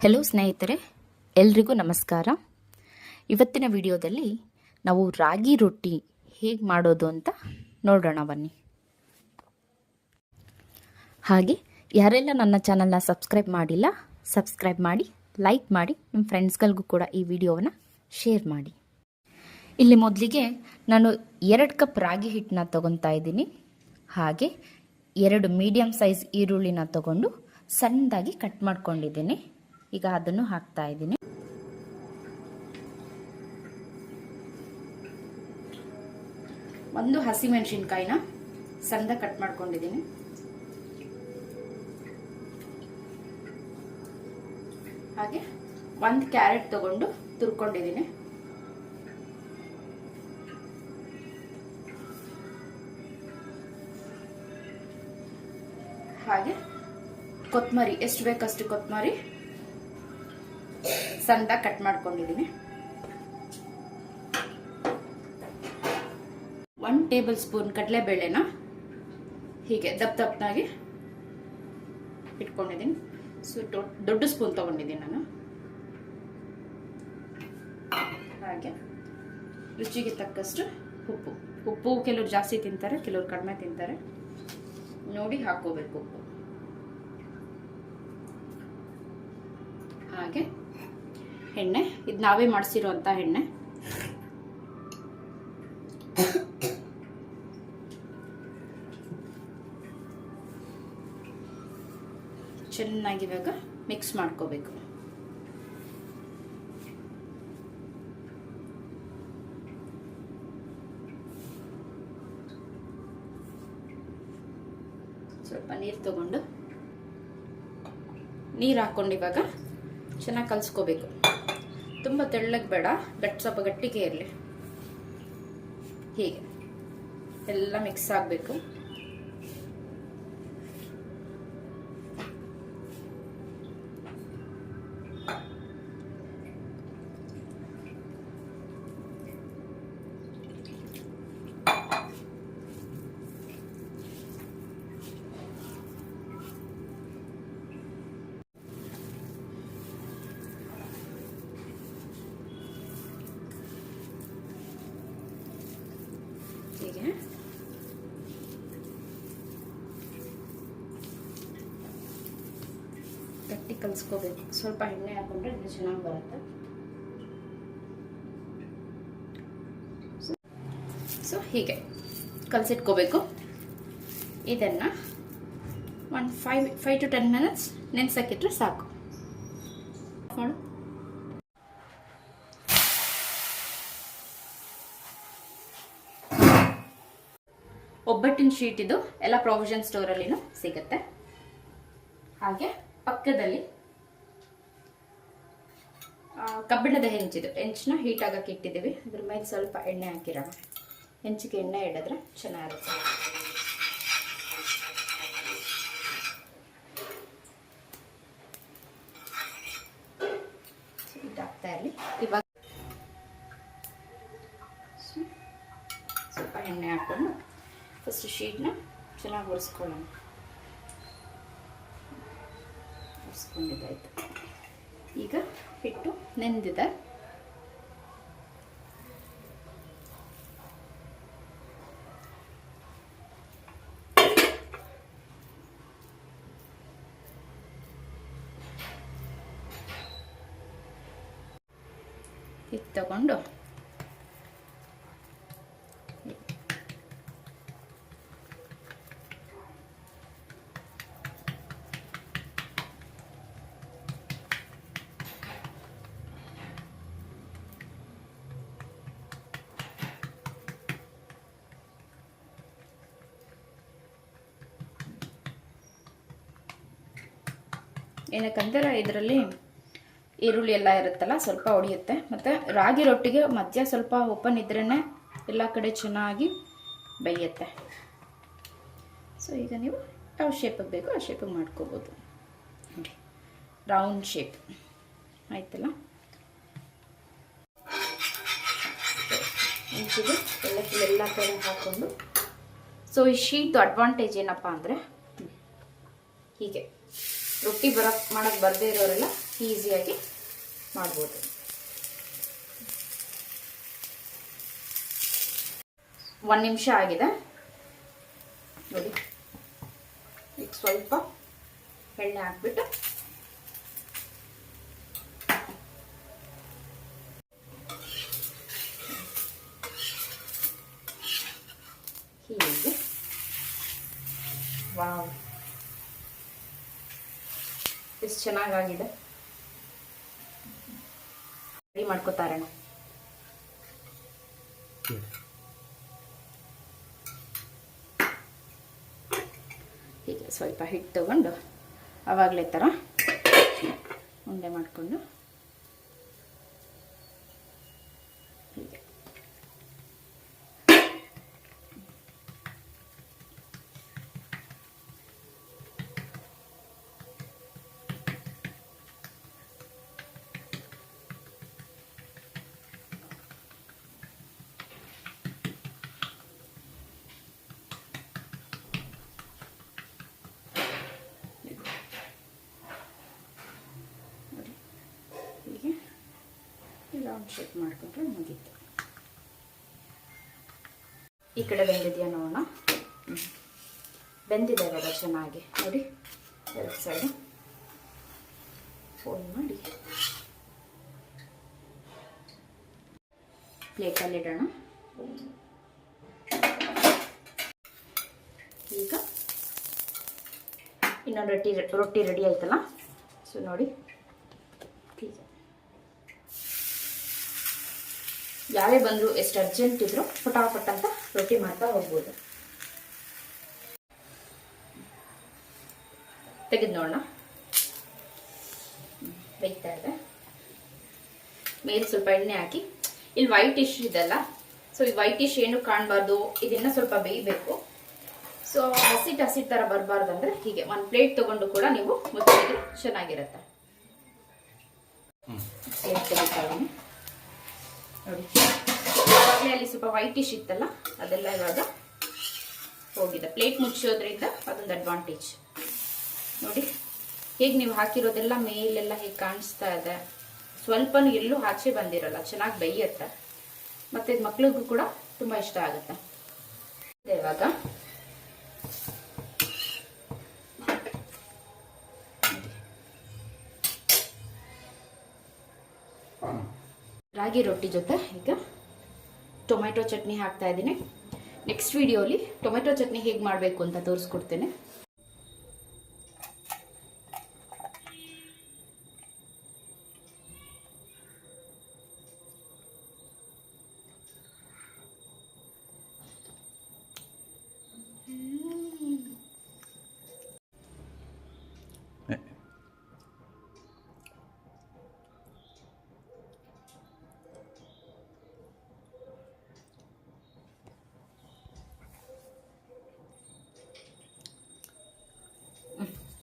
Hello ಸ್ನೇಹಿತರೆ, ಎಲ್ರಿಗೂ ನಮಸ್ಕಾರ. ಇವತ್ತಿನ ವಿಡಿಯೋದಲ್ಲಿ ನಾವು ರಾಗಿ ರೊಟ್ಟಿ ಹೇಗೆ ಮಾಡೋದು ಅಂತ ನೋಡೋಣ ಬನ್ನಿ. ಹಾಗೆ ಯಾರೆಲ್ಲ ನನ್ನ ಚಾನಲ್ನ ಸಬ್ಸ್ಕ್ರೈಬ್ ಮಾಡಿಲ್ಲ, ಸಬ್ಸ್ಕ್ರೈಬ್ ಮಾಡಿ, ಲೈಕ್ ಮಾಡಿ, ನಿಮ್ಮ ಫ್ರೆಂಡ್ಸ್ಗಳಿಗೂ ಕೂಡ ಈ ವಿಡಿಯೋವನ್ನು ಶೇರ್ ಮಾಡಿ. ಇಲ್ಲಿ ಮೊದಲಿಗೆ ನಾನು 2 ಕಪ್ ರಾಗಿ ಹಿಟ್ಟನ್ನ ತೊಗೊತಾ ಇದ್ದೀನಿ. ಹಾಗೆ 2 ಮೀಡಿಯಮ್ ಸೈಜ್ ಈರುಳ್ಳಿನ ತಗೊಂಡು ಸಣ್ಣದಾಗಿ ಕಟ್ ಮಾಡ್ಕೊಂಡಿದ್ದೀನಿ. ಈಗ ಅದನ್ನು ಹಾಕ್ತಾ ಇದ್ದೀನಿ. ಒಂದು ಹಸಿಮೆಣಸಿನಕಾಯಿನ ಸಣ್ಣದಾಗಿ ಕಟ್ ಮಾಡ್ಕೊಂಡಿದ್ದೀನಿ. ಹಾಗೆ 1 ಕ್ಯಾರೆಟ್ ತಗೊಂಡು ತುರ್ಕೊಂಡಿದ್ದೀನಿ. ಹಾಗೆ ಕೊತ್ತಂಬರಿ ಎಷ್ಟು ಬೇಕಷ್ಟು ಕೊತ್ತಂಬರಿ ಸಣ್ಣದಾಗಿ ಕಟ್ ಮಾಡ್ಕೊಂಡಿದ್ದೀನಿ. 1 ಟೇಬಲ್ ಸ್ಪೂನ್ ಕಡಲೆಬೇಳೆನ ಹೀಗೆ ದಪ್ಪನಾಗಿ ಇಟ್ಕೊಂಡಿದ್ದೀನಿ. ದೊಡ್ಡ ಸ್ಪೂನ್ ತಗೊಂಡಿದ್ದೀನಿ ನಾನು. ಹಾಗೆ ರುಚಿಗೆ ತಕ್ಕಷ್ಟು ಉಪ್ಪು ಕೆಲವರು ಜಾಸ್ತಿ ತಿಂತಾರೆ, ಕೆಲವರು ಕಡಿಮೆ ತಿಂತಾರೆ, ನೋಡಿ ಹಾಕೋಬೇಕು ಉಪ್ಪು. ಹಾಗೆ ಎಣ್ಣೆ, ಇದು ನಾವೇ ಮಾಡಿಸಿರುವಂಥ ಎಣ್ಣೆ. ಚೆನ್ನಾಗಿ ಇವಾಗ ಮಿಕ್ಸ್ ಮಾಡ್ಕೋಬೇಕು. ಸ್ವಲ್ಪ ನೀರು ತಗೊಂಡು ನೀರು ಹಾಕೊಂಡು ಇವಾಗ ಚೆನ್ನಾಗಿ ಕಲಿಸ್ಕೋಬೇಕು. ತುಂಬ ತೆಳ್ಳಗೆ ಬೇಡ, ಸ್ವಲ್ಪ ಗಟ್ಟಿಗೆ ಇರಲಿ. ಹೀಗೆ ಎಲ್ಲ ಮಿಕ್ಸ್ ಆಗಬೇಕು. ಹೀಗೆ ಗಟ್ಟಿ ಕಲಿಸ್ಕೋಬೇಕು. ಸ್ವಲ್ಪ ಎಣ್ಣೆ ಹಾಕೊಂಡ್ರೆ ಇದು ಚೆನ್ನಾಗಿ ಬರುತ್ತೆ. ಸೊ ಹೀಗೆ ಕಲಸಿಟ್ಕೋಬೇಕು. ಇದನ್ನು 5 to 10 minutes ನೆನೆಸಕ್ಕಿಟ್ರೆ ಸಾಕು. ನೋಡು, ಒಬ್ಬಟ್ಟಿನ ಶೀಟ್ ಇದು ಎಲ್ಲ ಪ್ರಾವಿಷನ್ ಸ್ಟೋರಲ್ಲಿನೂ ಸಿಗುತ್ತೆ. ಹಾಗೆ ಪಕ್ಕದಲ್ಲಿ ಕಬ್ಬಿಣದ ಹೆಂಚನ್ನ ಹೀಟ್ ಆಗಕ್ಕೆ ಇಟ್ಟಿದ್ದೀವಿ. ಅದ್ರ ಮೇಲೆ ಸ್ವಲ್ಪ ಎಣ್ಣೆ ಹಾಕಿರೋಣ. ಹೆಂಚಿಗೆ ಎಣ್ಣೆ ಇಡಿದ್ರೆ ಚೆನ್ನಾಗಿರುತ್ತೆ. ಹೀಟ್ ಆಗ್ತಾ ಇರಲಿ. ಇವಾಗ ಸ್ವಲ್ಪ ಎಣ್ಣೆ ಹಾಕೊಂಡು ಫಸ್ಟ್ ಶೀಟ್ನ ಚೆನ್ನಾಗಿ ಒರೆಸ್ಕೊಳ್ಳೋಣ. ಒರೆಸ್ಕೊಂಡಿದ್ದಾಯ್ತು. ಈಗ ಹಿಟ್ಟು ನೆಂದಿದೆ. ಹಿಟ್ಟು ತಗೊಂಡು ಏನಕ್ಕಂದ್ರೆ ಇದರಲ್ಲಿ ಈರುಳ್ಳಿ ಎಲ್ಲ ಇರುತ್ತಲ್ಲ, ಸ್ವಲ್ಪ ಹೊಡೆಯುತ್ತೆ. ಮತ್ತು ರಾಗಿ ರೊಟ್ಟಿಗೆ ಮಧ್ಯ ಸ್ವಲ್ಪ ಓಪನ್ ಇದ್ರೇ ಎಲ್ಲ ಕಡೆ ಚೆನ್ನಾಗಿ ಬೇಯುತ್ತೆ. ಸೊ ಈಗ ನೀವು ಯಾವ ಶೇಪಿಗೆ ಬೇಕೋ ಆ ಶೇಪಿಗೆ ಮಾಡ್ಕೋಬೋದು. ನೋಡಿ, ರೌಂಡ್ ಶೇಪ್ ಆಯ್ತಲ್ಲ. ಇಂಚಿಗೆ ಎಲ್ಲ ಕಡೆ ಹಾಕ್ಕೊಂಡು. ಸೊ ಈ ಶೀಟ್ ಅಡ್ವಾಂಟೇಜ್ ಏನಪ್ಪ ಅಂದರೆ, ಹೀಗೆ ರೊಟ್ಟಿ ಮಾಡಕ್ಕೆ ಬರದೇ ಇರೋರೆಲ್ಲ ಈಸಿಯಾಗಿ ಮಾಡ್ಬೋದು. ಒಂದು ನಿಮಿಷ ಆಗಿದೆ ನೋಡಿ. ಈಗ ಸ್ವಲ್ಪ ಎಣ್ಣೆ ಹಾಕ್ಬಿಟ್ಟು ಹೀಗೆ ವಾವ್ ಎಷ್ಟು ಚೆನ್ನಾಗಾಗಿದೆ. ರೆಡಿ ಮಾಡ್ಕೋತಾರೆ. ಹೀಗೆ ಸ್ವಲ್ಪ ಹಿಟ್ಟು ತಗೊಂಡು ಆವಾಗಲೇ ಥರ ಉಂಡೆ ಮಾಡಿಕೊಂಡು ಹೀಗೆ ರೌಂಡ್ ಶೇಪ್ ಮಾಡಿಕೊಂಡ್ರೆ ಮುಗೀತು. ಈ ಕಡೆ ಬೆಂದಿದೆಯಾ ನೋಡೋಣ. ಬೆಂದಿದೆ ಇವಾಗ ಚೆನ್ನಾಗಿ ನೋಡಿ. ಎರಡು ಸೈಡು ಫೋಲ್ಡ್ ಮಾಡಿ ಪ್ಲೇಟಲ್ಲಿ ಇಡೋಣ. ಈಗ ಇನ್ನೊಂದು ರೊಟ್ಟಿ ರೆಡಿ ಆಯ್ತಲ್ಲ. ಸೊ ನೋಡಿ, ಯಾರೇ ಬಂದರೂ ಎಷ್ಟು ಅರ್ಜೆಂಟ್ ಇದ್ರು ಫಟಾಫಟ್ ಅಂತ ರೊಟ್ಟಿ ಮಾಡ್ತಾ ಹೋಗ್ಬೋದು. ತೆಗೆದು ನೋಡೋಣ. ಬೇಯ್ತಾ ಇದೆ. ಮೇಲೆ ಸ್ವಲ್ಪ ಎಣ್ಣೆ ಹಾಕಿ, ಇಲ್ಲಿ ವೈಟ್ ಇಶ್ ಇದೆಲ್ಲ, ಸೊ ಈ ವೈಟ್ ಇಶ್ ಏನು ಕಾಣಬಾರ್ದು, ಇದನ್ನ ಸ್ವಲ್ಪ ಬೇಯಬೇಕು. ಸೊ ಹಸಿಟ್ ಥರ ಬರಬಾರ್ದು ಅಂದರೆ ಹೀಗೆ ಒಂದು ಪ್ಲೇಟ್ ತಗೊಂಡು ಕೂಡ ನೀವು ಮುಚ್ಚಿದ್ರೆ ಚೆನ್ನಾಗಿರುತ್ತೆ. ನೋಡಿ, ಇವಾಗಲೇ ಅಲ್ಲಿ ಸ್ವಲ್ಪ ವೈಟ್ ಇಶ್ ಇತ್ತಲ್ಲ, ಅದೆಲ್ಲ ಇವಾಗ ಹೋಗಿದೆ. ಪ್ಲೇಟ್ ಮುಚ್ಚೋದ್ರಿಂದ ಅದೊಂದು ಅಡ್ವಾಂಟೇಜ್. ನೋಡಿ ಹೇಗೆ ನೀವು ಹಾಕಿರೋದೆಲ್ಲ ಮೇಲೆಲ್ಲ ಹೇಗೆ ಕಾಣಿಸ್ತಾ ಇದೆ. ಸ್ವಲ್ಪನೂ ಎಲ್ಲೂ ಆಚೆ ಬಂದಿರಲ್ಲ, ಚೆನ್ನಾಗಿ ಬೇಯುತ್ತೆ. ಮತ್ತೆ ಇದು ಮಕ್ಳಿಗೂ ಕೂಡ ತುಂಬ ಇಷ್ಟ ಆಗುತ್ತೆ. ಇವಾಗ ರಾಗಿ ರೊಟ್ಟಿ ಜೊತೆ ಈಗ ಟೊಮೆಟೊ ಚಟ್ನಿ ಹಾಕ್ತಾ ಇದ್ದೀನಿ. ನೆಕ್ಸ್ಟ್ ವಿಡಿಯೋಲಿ ಟೊಮೆಟೊ ಚಟ್ನಿ ಹೇಗೆ ಮಾಡಬೇಕು ಅಂತ ತೋರಿಸ್ಕೊಡ್ತೇನೆ.